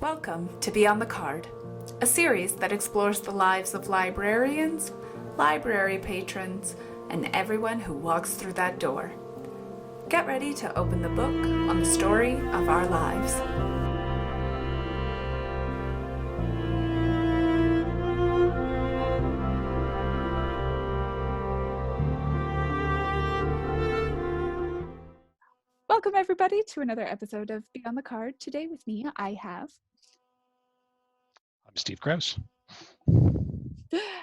Welcome to Beyond the Card, a series that explores the lives of librarians, library patrons, and everyone who walks through that door. Get ready to open the book on the story of our lives. Welcome everybody to another episode of Beyond the Card. Today with me I have... I'm Steve Kraus.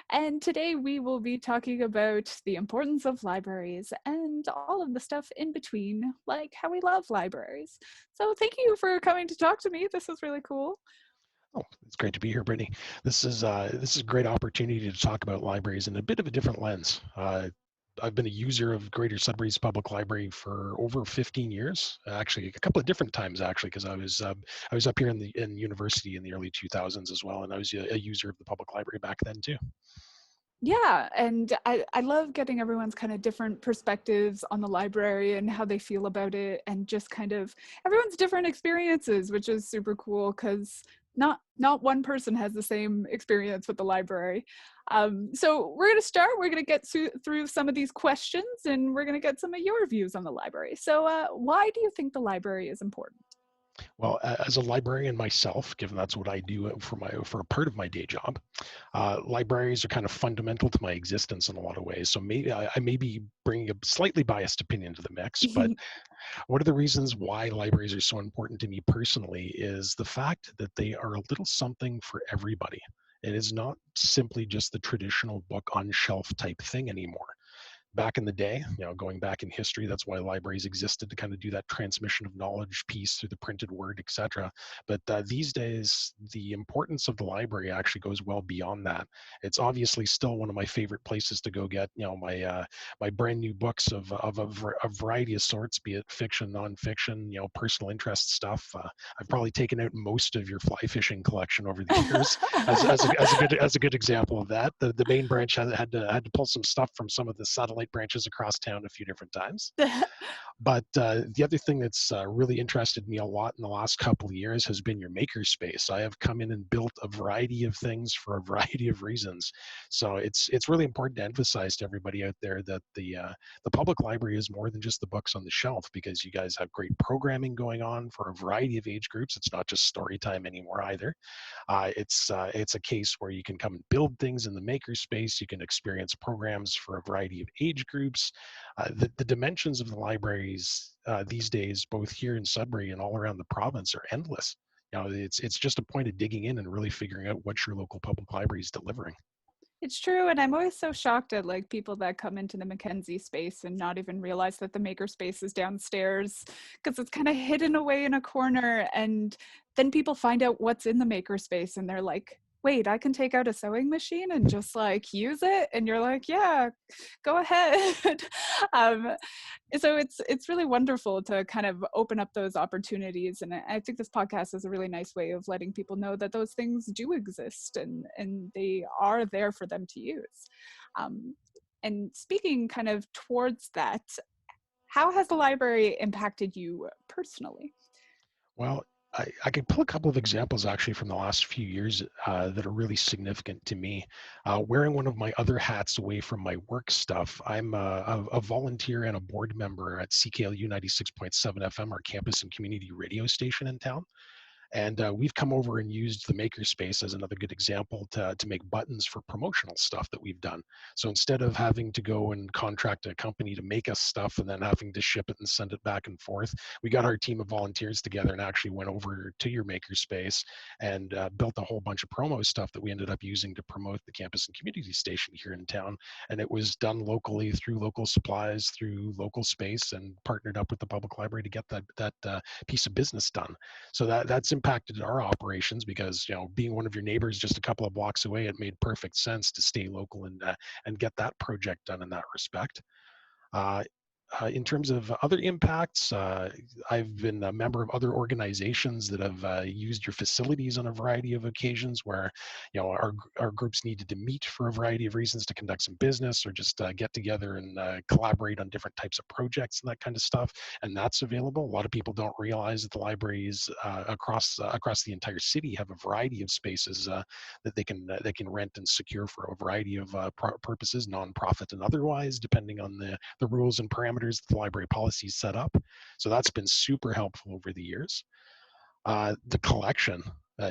And today we will be talking about the importance of libraries and all of the stuff in between, like how we love libraries. So thank you for coming to talk to me. This is really cool. Oh, it's great to be here, Brittany. This is a great opportunity to talk about libraries in a bit of a different lens. I've been a user of Greater Sudbury's Public Library for over 15 years. Actually, a couple of different times, because I was up here in university in the early 2000s as well, and I was a user of the public library back then too. Yeah, and I love getting everyone's kind of different perspectives on the library and how they feel about it, and just kind of everyone's different experiences, which is super cool because not one person has the same experience with the library. So we're going to start. We're going to get through some of these questions, and we're going to get some of your views on the library. So why do you think the library is important? Well, as a librarian myself, given that's what I do for a part of my day job, libraries are kind of fundamental to my existence in a lot of ways. So maybe I may be bringing a slightly biased opinion to the mix, but one of the reasons why libraries are so important to me personally is the fact that they are a little something for everybody. It is not simply just the traditional book on shelf type thing anymore. Back in the day, going back in history, that's why libraries existed, to kind of do that transmission of knowledge piece through the printed word, etc. But these days, the importance of the library actually goes well beyond that. It's obviously still one of my favorite places to go get, my brand new books of a variety of sorts, be it fiction, nonfiction, personal interest stuff. I've probably taken out most of your fly fishing collection over the years as a good example of that. The main branch had to pull some stuff from some of the satellite branches across town a few different times. But the other thing that's really interested me a lot in the last couple of years has been your makerspace. I have come in and built a variety of things for a variety of reasons. So it's really important to emphasize to everybody out there that the public library is more than just the books on the shelf, because you guys have great programming going on for a variety of age groups. It's not just story time anymore either. It's a case where you can come and build things in the makerspace. You can experience programs for a variety of age groups. The dimensions of the libraries these days, both here in Sudbury and all around the province, are endless. It's just a point of digging in and really figuring out what your local public library is delivering. It's true, and I'm always so shocked at people that come into the Mackenzie space and not even realize that the maker space is downstairs, because it's kind of hidden away in a corner, and then people find out what's in the maker space and they're like, wait, I can take out a sewing machine and just use it, and you're like, yeah, go ahead. um, so it's really wonderful to kind of open up those opportunities, and I think this podcast is a really nice way of letting people know that those things do exist, and they are there for them to use. And speaking kind of towards that, how has the library impacted you personally? Well, I could pull a couple of examples actually from the last few years that are really significant to me. Wearing one of my other hats away from my work stuff, I'm a volunteer and a board member at CKLU 96.7 FM, our campus and community radio station in town. And we've come over and used the makerspace as another good example to make buttons for promotional stuff that we've done. So instead of having to go and contract a company to make us stuff and then having to ship it and send it back and forth, we got our team of volunteers together and actually went over to your makerspace and built a whole bunch of promo stuff that we ended up using to promote the campus and community station here in town. And it was done locally through local supplies, through local space, and partnered up with the public library to get that piece of business done. So that's impacted our operations, because being one of your neighbors just a couple of blocks away, it made perfect sense to stay local and get that project done in that respect. In terms of other impacts, I've been a member of other organizations that have used your facilities on a variety of occasions where, our groups needed to meet for a variety of reasons to conduct some business or just get together and collaborate on different types of projects and that kind of stuff. And that's available. A lot of people don't realize that the libraries across the entire city have a variety of spaces that they can rent and secure for a variety of purposes, nonprofit and otherwise, depending on the rules and parameters that the library policies set up. So that's been super helpful over the years. The collection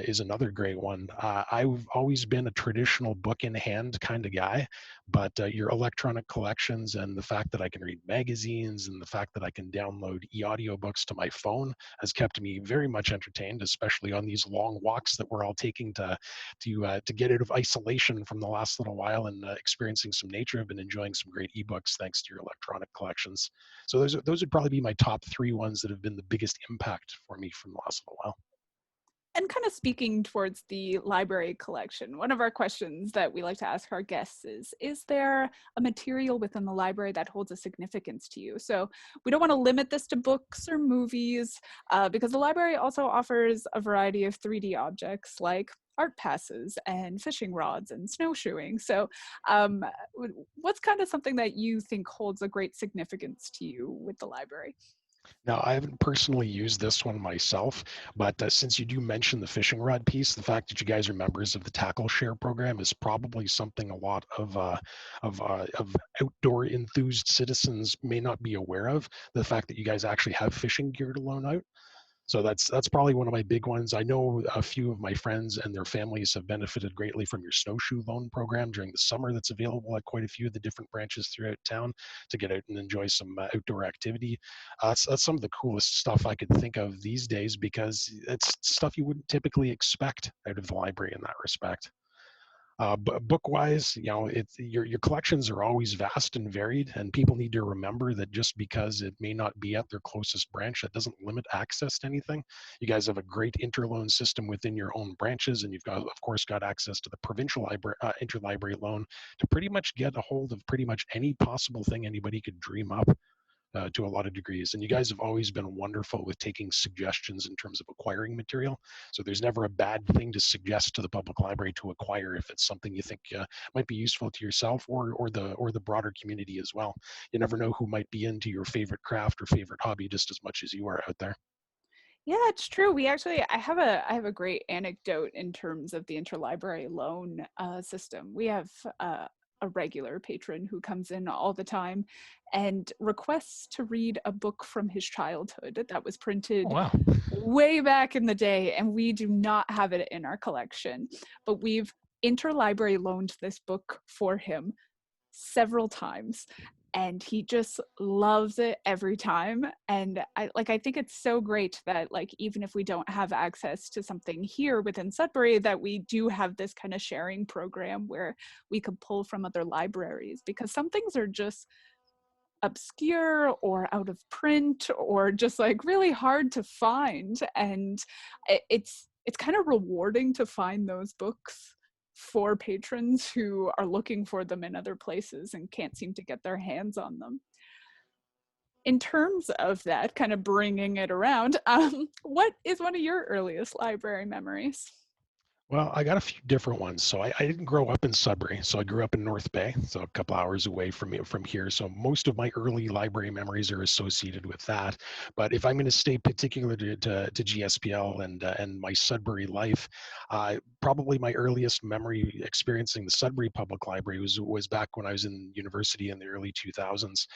is another great one. I've always been a traditional book in hand kind of guy, but your electronic collections and the fact that I can read magazines and the fact that I can download e-audiobooks to my phone has kept me very much entertained, especially on these long walks that we're all taking to get out of isolation from the last little while and experiencing some nature. I've been enjoying some great ebooks thanks to your electronic collections. So those would probably be my top three ones that have been the biggest impact for me from the last little while. And kind of speaking towards the library collection, one of our questions that we like to ask our guests is there a material within the library that holds a significance to you? So we don't want to limit this to books or movies, because the library also offers a variety of 3D objects like art passes and fishing rods and snowshoeing. So um, what's kind of something that you think holds a great significance to you with the library? Now, I haven't personally used this one myself, but since you do mention the fishing rod piece, the fact that you guys are members of the Tackle Share program is probably something a lot of outdoor enthused citizens may not be aware of. The fact that you guys actually have fishing gear to loan out. So that's probably one of my big ones. I know a few of my friends and their families have benefited greatly from your snowshoe loan program during the summer that's available at quite a few of the different branches throughout town to get out and enjoy some outdoor activity. That's some of the coolest stuff I could think of these days because it's stuff you wouldn't typically expect out of the library in that respect. But book-wise, your collections are always vast and varied, and people need to remember that just because it may not be at their closest branch, that doesn't limit access to anything. You guys have a great interloan system within your own branches, and you've got, of course, got access to the provincial library, interlibrary loan to pretty much get a hold of pretty much any possible thing anybody could dream up to a lot of degrees. And you guys have always been wonderful with taking suggestions in terms of acquiring material. So there's never a bad thing to suggest to the public library to acquire if it's something you think might be useful to yourself or the broader community as well. You never know who might be into your favorite craft or favorite hobby just as much as you are out there. Yeah, it's true. I have a great anecdote in terms of the interlibrary loan system. We have a regular patron who comes in all the time and requests to read a book from his childhood that was Oh, printed wow. way back in the day, and we do not have it in our collection. But we've interlibrary loaned this book for him several times, and he just loves it every time. And I think it's so great that, like, even if we don't have access to something here within Sudbury, that we do have this kind of sharing program where we could pull from other libraries, because some things are just obscure or out of print or just like really hard to find. And it's kind of rewarding to find those books for patrons who are looking for them in other places and can't seem to get their hands on them. In terms of that, kind of bringing it around, what is one of your earliest library memories? Well, I got a few different ones. So I didn't grow up in Sudbury. So I grew up in North Bay, so a couple hours away from here. So most of my early library memories are associated with that. But if I'm going to stay particular to GSPL and my Sudbury life, probably my earliest memory experiencing the Sudbury Public Library was back when I was in university in the early 2000s.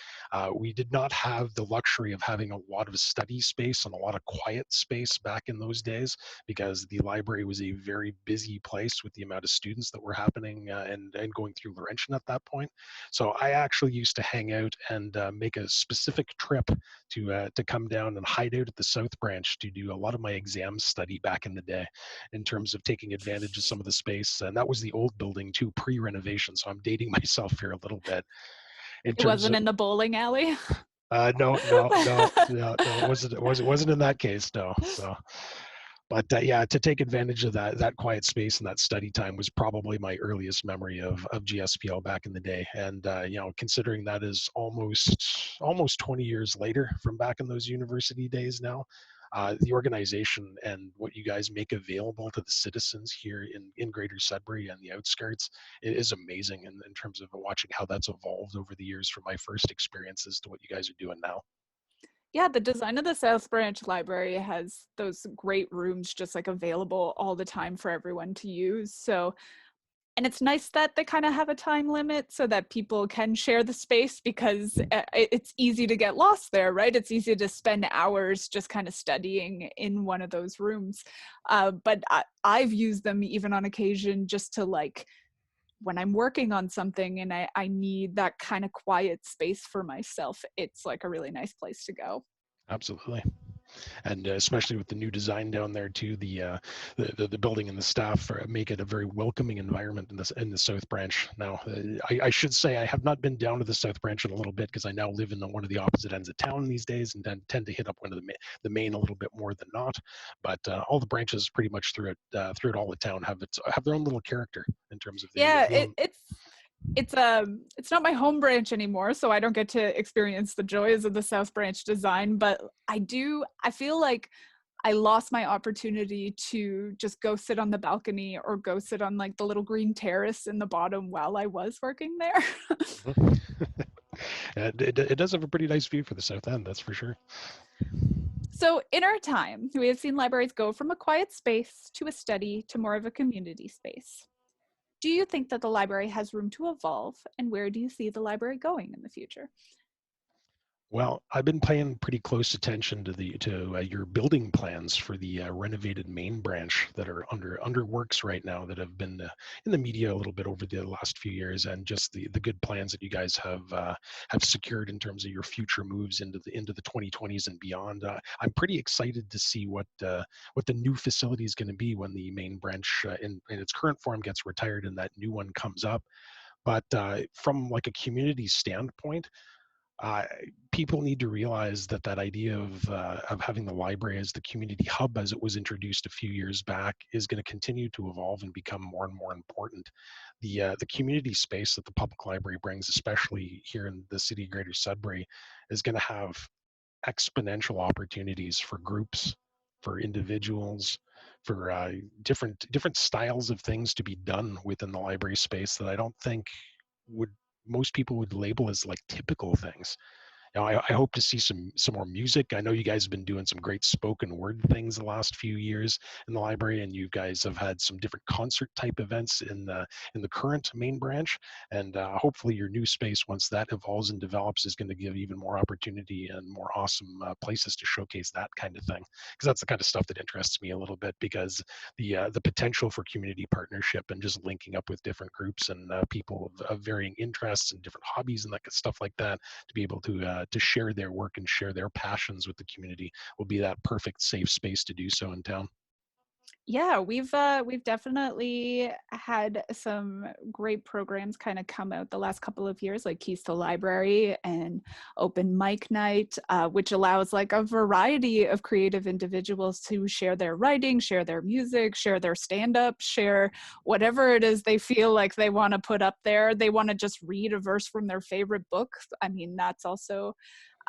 We did not have the luxury of having a lot of study space and a lot of quiet space back in those days because the library was a very busy place with the amount of students that were happening and going through Laurentian at that point. So I actually used to hang out and make a specific trip to come down and hide out at the South Branch to do a lot of my exam study back in the day in terms of taking advantage of some of the space. And that was the old building too, pre-renovation. So I'm dating myself here a little bit in It terms wasn't of in the bowling alley. no, it wasn't in that case, no. So But yeah, to take advantage of that quiet space and that study time was probably my earliest memory of GSPL back in the day. And considering that is almost 20 years later from back in those university days now, the organization and what you guys make available to the citizens here in Greater Sudbury and the outskirts is amazing in terms of watching how that's evolved over the years from my first experiences to what you guys are doing now. Yeah, the design of the South Branch Library has those great rooms just like available all the time for everyone to use. So, and it's nice that they kind of have a time limit so that people can share the space, because it's easy to get lost there, right? It's easy to spend hours just kind of studying in one of those rooms. I've used them even on occasion just to like, when I'm working on something and I need that kind of quiet space for myself, it's like a really nice place to go. Absolutely. And especially with the new design down there too, the building and the staff make it a very welcoming environment in the South Branch. Now, I should say I have not been down to the South Branch in a little bit because I now live in one of the opposite ends of town these days, and then tend to hit up one of the main a little bit more than not. But all the branches pretty much throughout all the town have their own little character in terms of Yeah, the own. it's not my home branch anymore, so I don't get to experience the joys of the South Branch design, but I feel like I lost my opportunity to just go sit on the balcony or go sit on like the little green terrace in the bottom while I was working there. Mhm. It does have a pretty nice view for the South End, that's for sure. So, in our time, we have seen libraries go from a quiet space to a study to more of a community space. Do you think that the library has room to evolve, and where do you see the library going in the future? Well, I've been paying pretty close attention to your building plans for the renovated main branch that are under works right now, that have been in the media a little bit over the last few years, and just the good plans that you guys have secured in terms of your future moves into the 2020s and beyond. I'm pretty excited to see what the new facility is going to be when the main branch in its current form gets retired and that new one comes up. But from like a community standpoint, uh, people need to realize that that idea of having the library as the community hub, as it was introduced a few years back, is going to continue to evolve and become more and more important. The community space that the public library brings, especially here in the city of Greater Sudbury, is going to have exponential opportunities for groups, for individuals, for different styles of things to be done within the library space that I don't think would most people would label as like typical things. I hope to see some more music. I know you guys have been doing some great spoken word things the last few years in the library, and you guys have had some different concert type events in the current main branch. And hopefully, your new space, once that evolves and develops, is going to give even more opportunity and more awesome places to showcase that kind of thing. Because that's the kind of stuff that interests me a little bit. Because the potential for community partnership and just linking up with different groups and people of varying interests and different hobbies and that stuff like that, to be able to share their work and share their passions with the community, will be that perfect safe space to do so in town. Yeah, we've definitely had some great programs kind of come out the last couple of years, like Keys to Library and Open Mic Night, which allows like a variety of creative individuals to share their writing, share their music, share their stand-up, share whatever it is they feel like they want to put up there. They want to just read a verse from their favorite book. I mean, that's also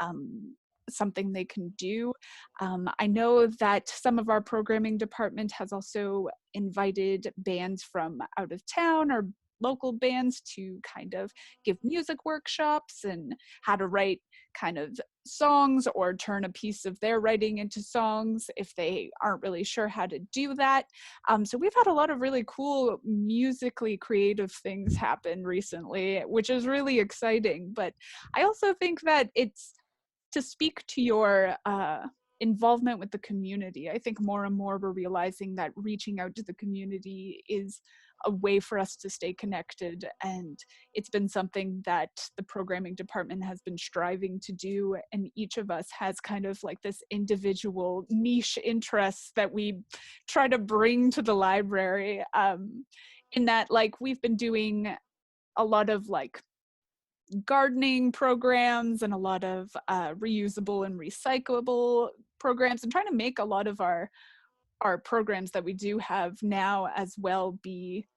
um, something they can do. I know that some of our programming department has also invited bands from out of town or local bands to kind of give music workshops and how to write kind of songs or turn a piece of their writing into songs if they aren't really sure how to do that. So we've had a lot of really cool musically creative things happen recently, which is really exciting. But I also think that it's to speak to your involvement with the community. I think more and more we're realizing that reaching out to the community is a way for us to stay connected. And it's been something that the programming department has been striving to do. And each of us has kind of like this individual niche interests that we try to bring to the library. In that, like, we've been doing a lot of like gardening programs and a lot of reusable and recyclable programs, and trying to make a lot of our our programs that we do have now as well be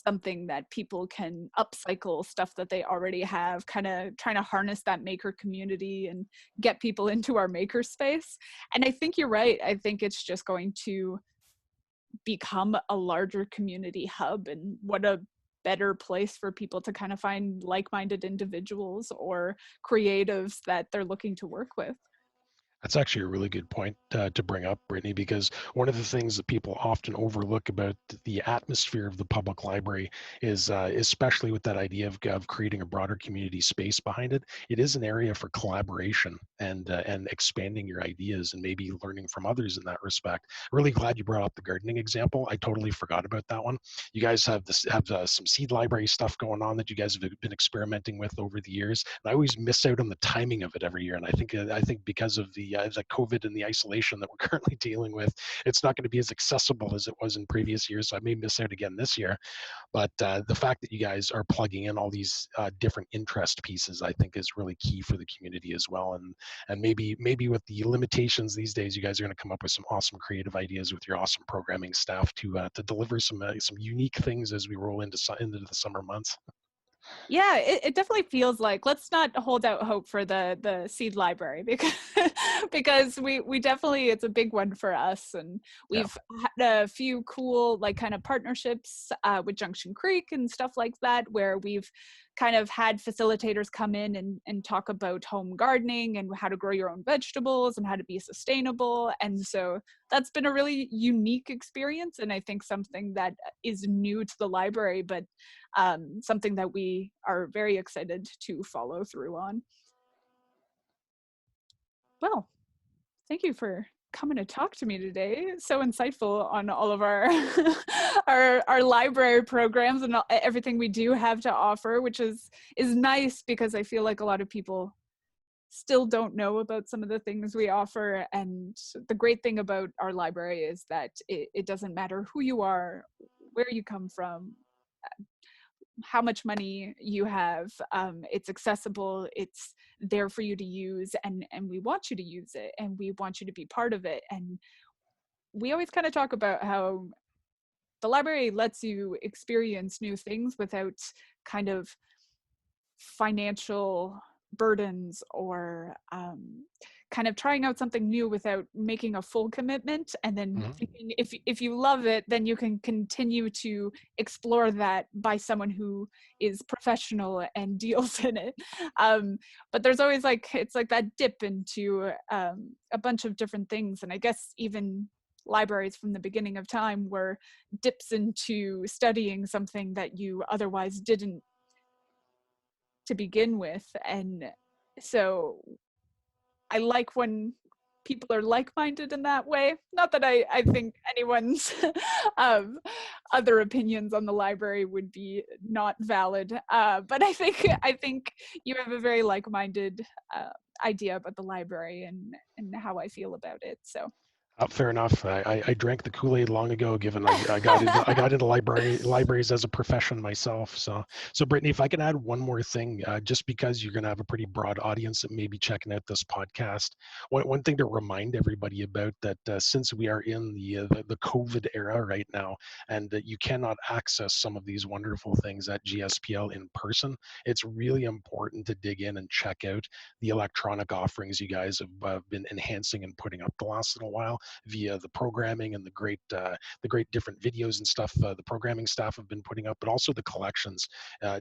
something that people can upcycle stuff that they already have, kind of trying to harness that maker community and get people into our maker space. And I think you're right. I think it's just going to become a larger community hub, and what a better place for people to kind of find like-minded individuals or creatives that they're looking to work with. That's actually a really good point to bring up, Brittany, because one of the things that people often overlook about the atmosphere of the public library is, especially with that idea of creating a broader community space behind it, it is an area for collaboration and expanding your ideas and maybe learning from others in that respect. Really glad you brought up the gardening example. I totally forgot about that one. You guys have some seed library stuff going on that you guys have been experimenting with over the years, and I always miss out on the timing of it every year. And I think because of the COVID and the isolation that we're currently dealing with, it's not going to be as accessible as it was in previous years. So I may miss out again this year. But the fact that you guys are plugging in all these different interest pieces, I think, is really key for the community as well. And maybe with the limitations these days, you guys are going to come up with some awesome creative ideas with your awesome programming staff to deliver some unique things as we roll into the summer months. Yeah, it definitely feels like, let's not hold out hope for the seed library, because because we definitely, it's a big one for us, and Yeah. we've had a few cool like kind of partnerships with Junction Creek and stuff like that, where we've kind of had facilitators come in and talk about home gardening and how to grow your own vegetables and how to be sustainable. And so that's been a really unique experience, and I think something that is new to the library, but something that we are very excited to follow through on. Well, thank you for coming to talk to me today. So insightful on all of our our library programs and everything we do have to offer, which is nice, because I feel like a lot of people still don't know about some of the things we offer. And the great thing about our library is that it doesn't matter who you are, where you come from, how much money you have. It's accessible, it's there for you to use, and we want you to use it, and we want you to be part of it. And we always kind of talk about how the library lets you experience new things without kind of financial burdens, or kind of trying out something new without making a full commitment, and then Mhm. thinking, if you love it, then you can continue to explore that by someone who is professional and deals in it. But there's always like, it's like that dip into a bunch of different things. And I guess even libraries from the beginning of time were dips into studying something that you otherwise didn't to begin with. And so I like when people are like-minded in that way. Not that I think anyone's um, other opinions on the library would be not valid, but I think you have a very like-minded idea about the library and how I feel about it. So Fair enough. I drank the Kool-Aid long ago, given I got into libraries as a profession myself. So Brittany, if I can add one more thing, just because you're going to have a pretty broad audience that may be checking out this podcast, one thing to remind everybody about, that since we are in the COVID era right now, and that you cannot access some of these wonderful things at GSPL in person, it's really important to dig in and check out the electronic offerings you guys have been enhancing and putting up the last little while, via the programming and the great different videos and stuff the programming staff have been putting up, but also the collections.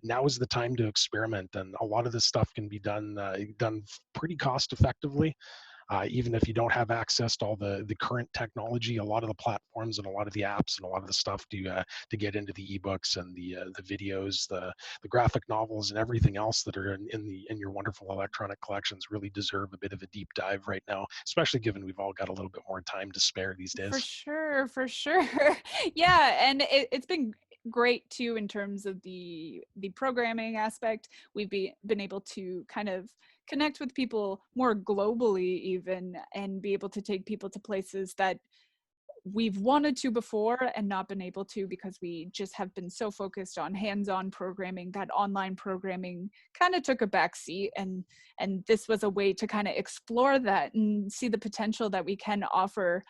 Now is the time to experiment, and a lot of this stuff can be done pretty cost effectively. Even if you don't have access to all the current technology, a lot of the platforms and a lot of the apps and a lot of the stuff to get into the ebooks and the videos, the graphic novels and everything else that are in your wonderful electronic collections really deserve a bit of a deep dive right now, especially given we've all got a little bit more time to spare these for days. sure, for sure. Yeah, and it's been great too in terms of the programming aspect. Been able to kind of connect with people more globally even, and be able to take people to places that we've wanted to before and not been able to because we just have been so focused on hands-on programming that online programming kind of took a back seat, and this was a way to kind of explore that and see the potential that we can offer.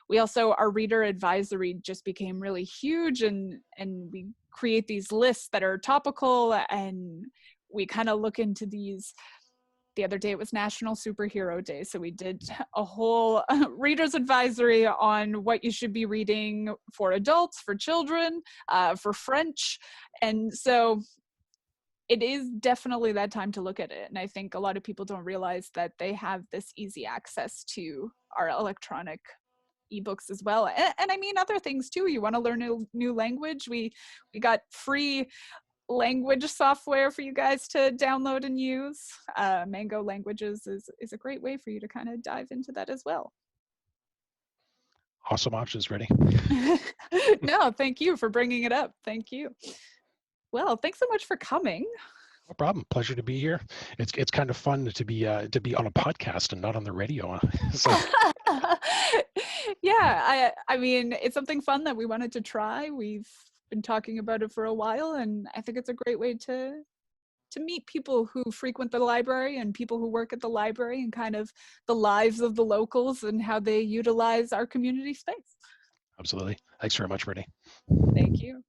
We also, our reader advisory just became really huge, and we create these lists that are topical, and we kind of look into these. The other day it was National Superhero Day, so we did a whole reader's advisory on what you should be reading for adults, for children, for French. And so it is definitely that time to look at it. And I think a lot of people don't realize that they have this easy access to our electronic ebooks as well. And I mean other things too. You want to learn a new language, we got free language software for you guys to download and use. Mango Languages is a great way for you to kind of dive into that as well. Awesome options, Ready? No, thank you for bringing it up. Thank you. Well, thanks so much for coming. No problem. Pleasure to be here. It's kind of fun to be on a podcast and not on the radio. So. Yeah, I mean, it's something fun that we wanted to try. We've been talking about it for a while, and I think it's a great way to meet people who frequent the library and people who work at the library, and kind of the lives of the locals and how they utilize our community space. Absolutely. Thanks very much, Brittany. Thank you.